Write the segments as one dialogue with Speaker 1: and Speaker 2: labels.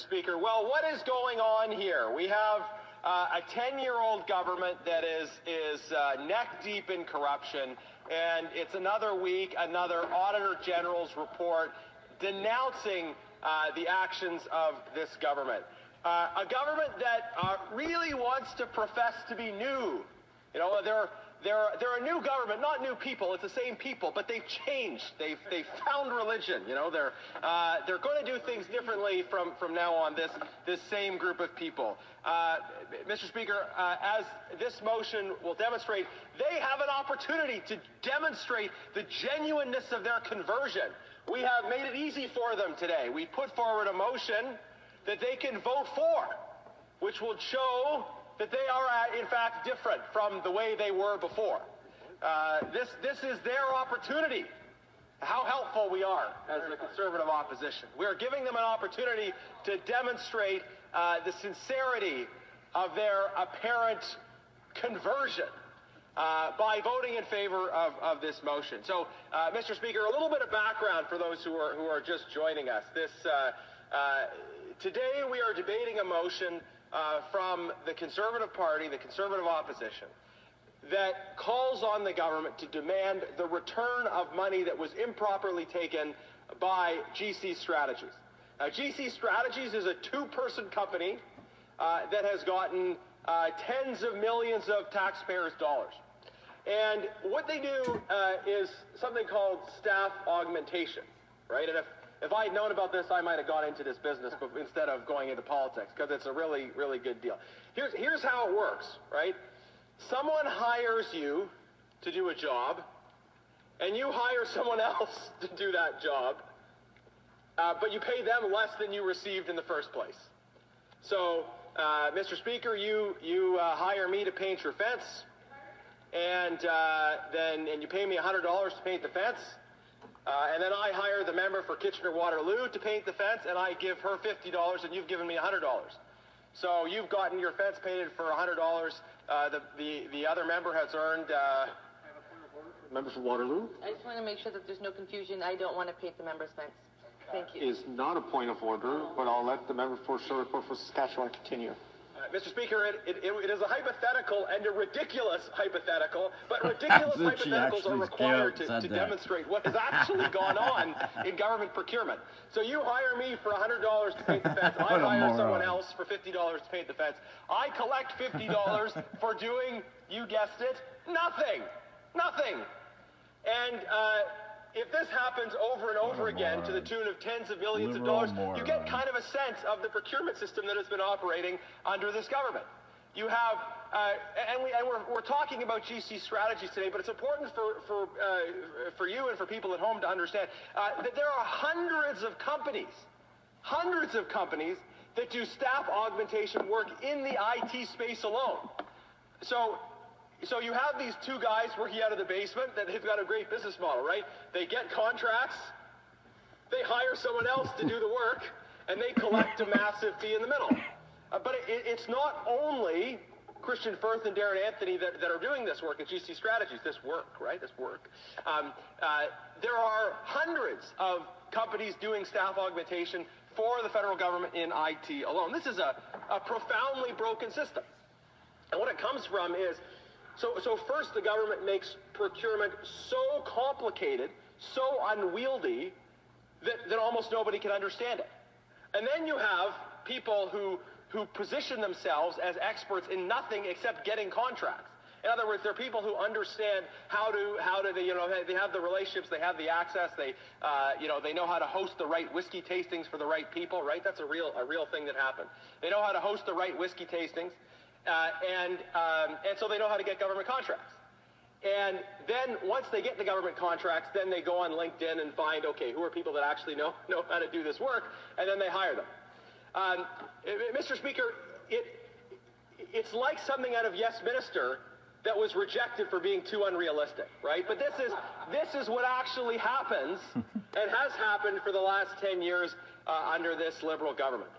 Speaker 1: Speaker. Well, what is going on here? We have a 10-year-old government that is neck deep in corruption, and it's another week, another Auditor General's report denouncing the actions of this government. A government that really wants to profess to be new. You know, they're a new government, not new people. It's the same people, but they've changed. They've found religion. You know, they're going to do things differently from now on. This same group of people, Mr. Speaker, as this motion will demonstrate, they have an opportunity to demonstrate the genuineness of their conversion. We have made it easy for them today. We put forward a motion that they can vote for, which will show that they are, in fact, different from the way they were before. This is their opportunity. How helpful we are as the Conservative opposition. We are giving them an opportunity to demonstrate the sincerity of their apparent conversion by voting in favor of this motion. So, Mr. Speaker, a little bit of background for those who are just joining us. Today we are debating a motion from the Conservative Party, the Conservative opposition, that calls on the government to demand the return of money that was improperly taken by GC Strategies. Now, GC Strategies is a two-person company that has gotten tens of millions of taxpayers' dollars. And what they do is something called staff augmentation, right? And if I had known about this, I might have gone into this business but instead of going into politics, because it's a really, really good deal. Here's how it works, right? Someone hires you to do a job, and you hire someone else to do that job, but you pay them less than you received in the first place. So, Mr. Speaker, you hire me to paint your fence, and you pay me $100 to paint the fence. And then I hire the member for Kitchener-Waterloo to paint the fence, and I give her $50, and you've given me $100. So you've gotten your fence painted for $100. The other member has earned. Member for Waterloo?
Speaker 2: I just want to make sure that there's no confusion. I don't want to paint the member's fence. Thank you.
Speaker 3: Is not a point of order, but I'll let the member for Sherwood for Saskatchewan continue.
Speaker 1: Mr. Speaker, it is a hypothetical and a ridiculous hypothetical, but ridiculous hypotheticals are required to demonstrate what has actually gone on in government procurement. So you hire me for $100 to paint the fence. I hire someone else for $50 to paint the fence. I collect $50 for doing, you guessed it, nothing. Nothing. And if this happens over and over again to the tune of tens of millions of dollars, you get kind of a sense of the procurement system that has been operating under this government. You have, and we're talking about GC Strategies today, but it's important for you and for people at home to understand that there are hundreds of companies that do staff augmentation work in the IT space alone. So you have these two guys working out of the basement that they've got a great business model, right? They get contracts, they hire someone else to do the work, and they collect a massive fee in the middle. But it's not only Christian Firth and Darren Anthony that are doing this work at GC Strategies, this work. There are hundreds of companies doing staff augmentation for the federal government in IT alone. This is a profoundly broken system. And what it comes from is, so first the government makes procurement so complicated, so unwieldy, that almost nobody can understand it. And then you have people who position themselves as experts in nothing except getting contracts. In other words, they're people who understand how to they have the relationships, they have the access, they know how to host the right whiskey tastings for the right people, right? That's a real thing that happened. They know how to host the right whiskey tastings. And so they know how to get government contracts. And then once they get the government contracts, then they go on LinkedIn and find, okay, who are people that actually know how to do this work, and then they hire them. Mr. Speaker, it's like something out of Yes Minister that was rejected for being too unrealistic, right? But this is what actually happens and has happened for the last 10 years under this Liberal government.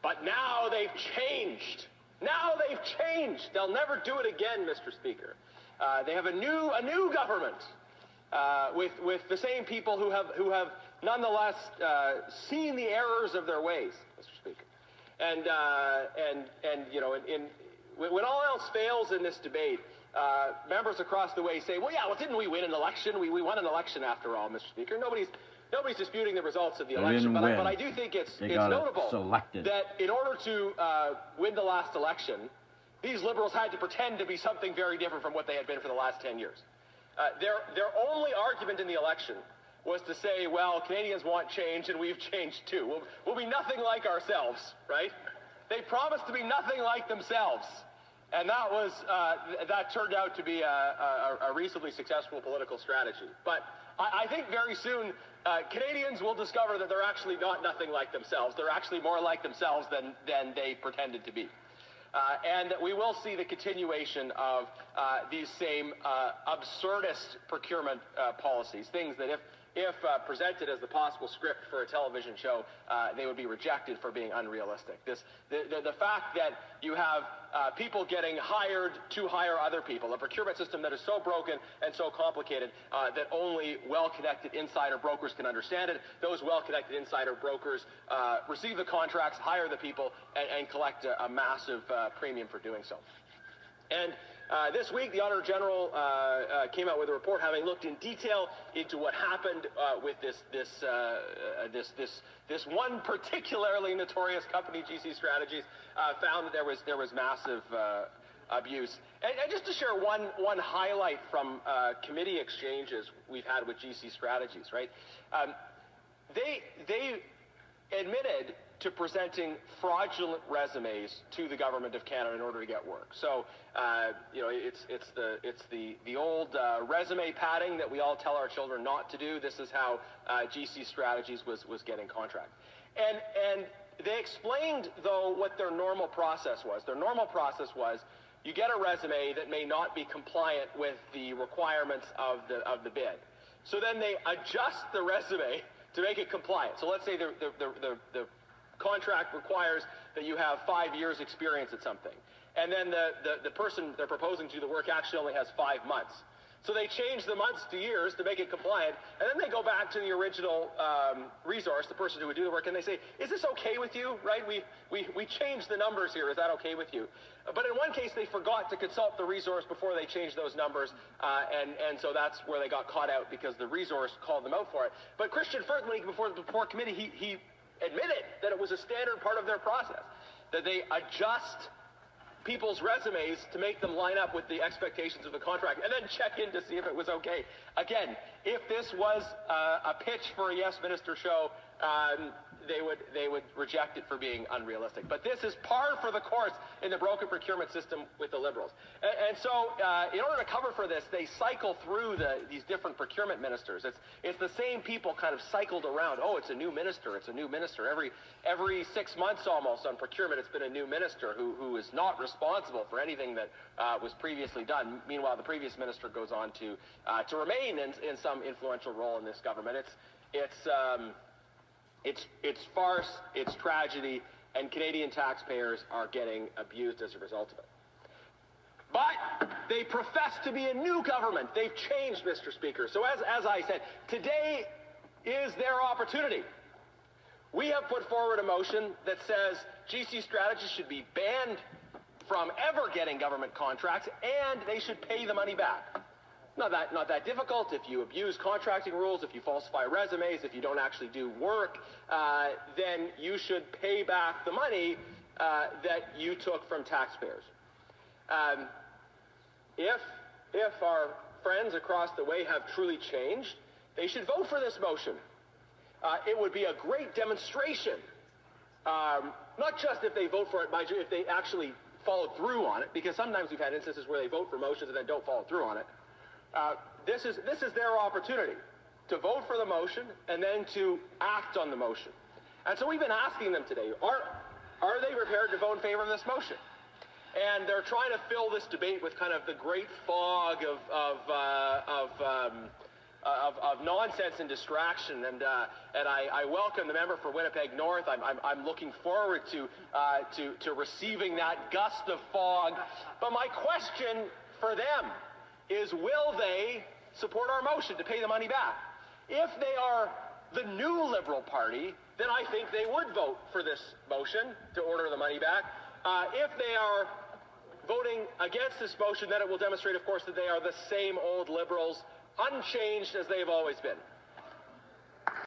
Speaker 1: But now they've changed. Now they've changed. They'll never do it again, Mr. Speaker. They have a new government with the same people who have nonetheless seen the errors of their ways, Mr. Speaker. And you know, when all else fails in this debate, members across the way say, well, didn't we win an election? We won an election after all, Mr. Speaker. Nobody's disputing the results of the election, but I do think it's notable that in order to win the last election, these Liberals had to pretend to be something very different from what they had been for the last 10 years. Their only argument in the election was to say, well, Canadians want change and we've changed too. We'll be nothing like ourselves, right? They promised to be nothing like themselves. And that turned out to be a reasonably successful political strategy. But I think very soon Canadians will discover that they're actually not nothing like themselves. They're actually more like themselves than they pretended to be. And that we will see the continuation of these same absurdist procurement policies, things that if presented as the possible script for a television show, they would be rejected for being unrealistic. The fact that you have people getting hired to hire other people, a procurement system that is so broken and so complicated that only well-connected insider brokers can understand it. Those well-connected insider brokers receive the contracts, hire the people, and collect a massive premium for doing so. And this week, the Auditor General came out with a report having looked in detail into what happened with this one particularly notorious company, GC Strategies, found that there was massive abuse. And just to share one highlight from committee exchanges we've had with GC Strategies, right? They admitted to presenting fraudulent resumes to the Government of Canada in order to get work. So, you know, it's the old resume padding that we all tell our children not to do. This is how GC Strategies was getting contracts. And they explained, though, what their normal process was. Their normal process was you get a resume that may not be compliant with the requirements of the bid. So then they adjust the resume to make it compliant. So let's say the contract requires that you have 5 years experience at something. And then the person they're proposing to do the work actually only has 5 months. So they change the months to years to make it compliant, and then they go back to the original resource, the person who would do the work, and they say, is this okay with you, right? We changed the numbers here, is that okay with you? But in one case, they forgot to consult the resource before they changed those numbers, and so that's where they got caught out because the resource called them out for it. But Christian Firth, when he before committee, he admitted that it was a standard part of their process, that they adjust people's resumes to make them line up with the expectations of the contract and then check in to see if it was okay. Again, if this was a pitch for a Yes Minister show, they would reject it for being unrealistic. But this is par for the course in the broken procurement system with the Liberals. And so in order to cover for this, they cycle through these different procurement ministers. It's the same people kind of cycled around. Oh, it's a new minister. It's a new minister. Every 6 months almost on procurement, it's been a new minister who is not responsible for anything that was previously done. Meanwhile, the previous minister goes on to remain in some influential role in this government. It's farce, it's tragedy, and Canadian taxpayers are getting abused as a result of it. But they profess to be a new government. They've changed, Mr. Speaker. So as I said, today is their opportunity. We have put forward a motion that says GC Strategies should be banned from ever getting government contracts, and they should pay the money back. Not that difficult. If you abuse contracting rules, if you falsify resumes, if you don't actually do work, then you should pay back the money that you took from taxpayers. If our friends across the way have truly changed, they should vote for this motion. It would be a great demonstration, not just if they vote for it, mind you, if they actually followed through on it, because sometimes we've had instances where they vote for motions and then don't follow through on it. This is their opportunity to vote for the motion and then to act on the motion. And so we've been asking them today, are they prepared to vote in favor of this motion? And they're trying to fill this debate with kind of the great fog of nonsense and distraction. And I welcome the member for Winnipeg North. I'm looking forward to receiving that gust of fog. But my question for them is, will they support our motion to pay the money back? If they are the new Liberal Party, then I think they would vote for this motion to order the money back. If they are voting against this motion, then it will demonstrate, of course, that they are the same old Liberals, unchanged as they've always been.